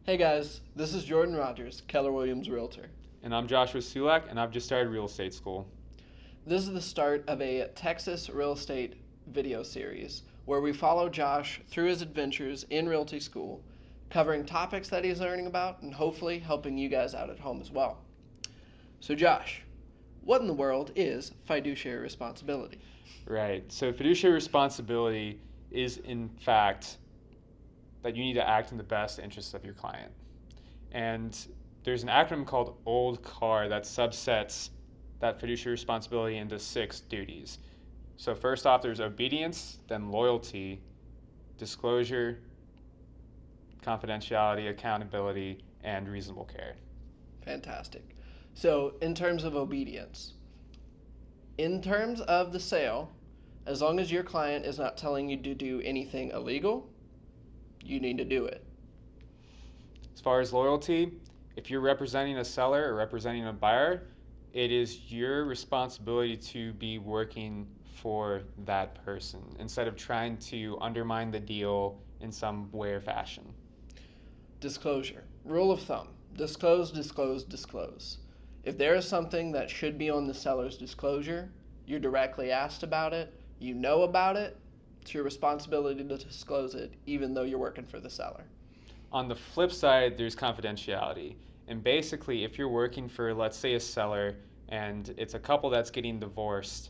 Hey guys, this is Jordan Rogers, Keller Williams Realtor. And I'm Joshua Sulak, and I've just started real estate school. This is the start of a Texas real estate video series where we follow Josh through his adventures in realty school, covering topics that he's learning about and hopefully helping you guys out at home as well. So Josh, what in the world is fiduciary responsibility? Right. So fiduciary responsibility is, in fact, that you need to act in the best interests of your client. And there's an acronym called OLD CAR that subsets that fiduciary responsibility into 6 duties. So first off, there's obedience, then loyalty, disclosure, confidentiality, accountability, and reasonable care. Fantastic. So in terms of obedience, in terms of the sale, as long as your client is not telling you to do anything illegal, you need to do it. As far as loyalty, if you're representing a seller or representing a buyer, it is your responsibility to be working for that person instead of trying to undermine the deal in some way or fashion. Disclosure. Rule of thumb. Disclose, disclose, disclose. If there is something that should be on the seller's disclosure, you're directly asked about it, you know about it, it's your responsibility to disclose it even though you're working for the seller. On the flip side, there's confidentiality. And basically, if you're working for, let's say, a seller and it's a couple that's getting divorced,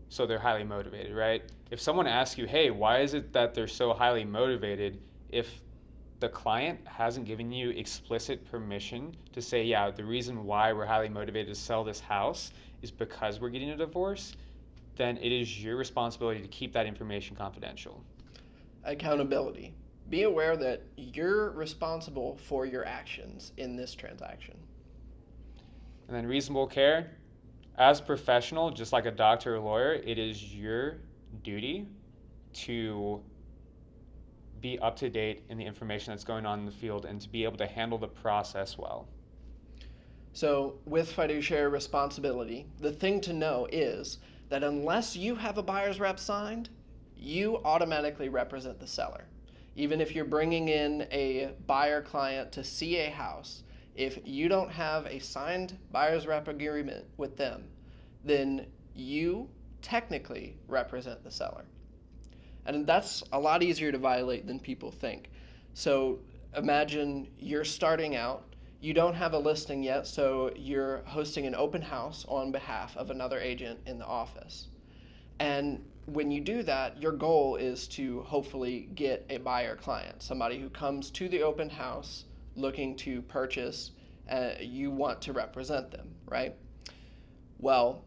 so they're highly motivated, right? If someone asks you, hey, why is it that they're so highly motivated? If the client hasn't given you explicit permission to say, yeah, the reason why we're highly motivated to sell this house is because we're getting a divorce, then it is your responsibility to keep that information confidential. Accountability. Be aware that you're responsible for your actions in this transaction. And then reasonable care. As a professional, just like a doctor or lawyer, it is your duty to be up to date in the information that's going on in the field and to be able to handle the process well. So with fiduciary responsibility, the thing to know is that unless you have a buyer's rep signed, you automatically represent the seller. Even if you're bringing in a buyer client to see a house, if you don't have a signed buyer's rep agreement with them, then you technically represent the seller. And that's a lot easier to violate than people think. So imagine you're starting out, you don't have a listing yet, so you're hosting an open house on behalf of another agent in the office. And when you do that, your goal is to hopefully get a buyer client, somebody who comes to the open house looking to purchase. You want to represent them, right? Well,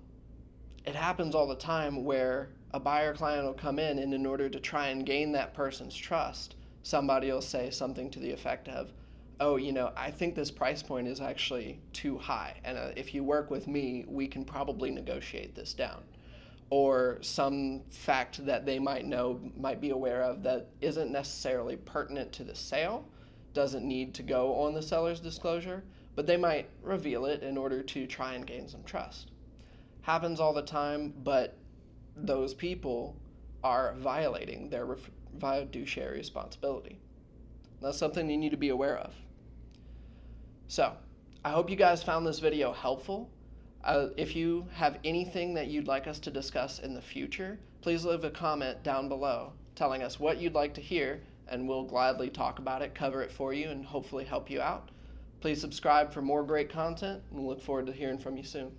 it happens all the time where a buyer client will come in, and in order to try and gain that person's trust, somebody will say something to the effect of, oh, I think this price point is actually too high, and if you work with me, we can probably negotiate this down. Or some fact that they might be aware of that isn't necessarily pertinent to the sale, doesn't need to go on the seller's disclosure, but they might reveal it in order to try and gain some trust. Happens all the time, but those people are violating their fiduciary responsibility. That's something you need to be aware of. So, I hope you guys found this video helpful. If you have anything that you'd like us to discuss in the future, please leave a comment down below telling us what you'd like to hear, and we'll gladly talk about it, cover it for you, and hopefully help you out. Please subscribe for more great content, and we look forward to hearing from you soon.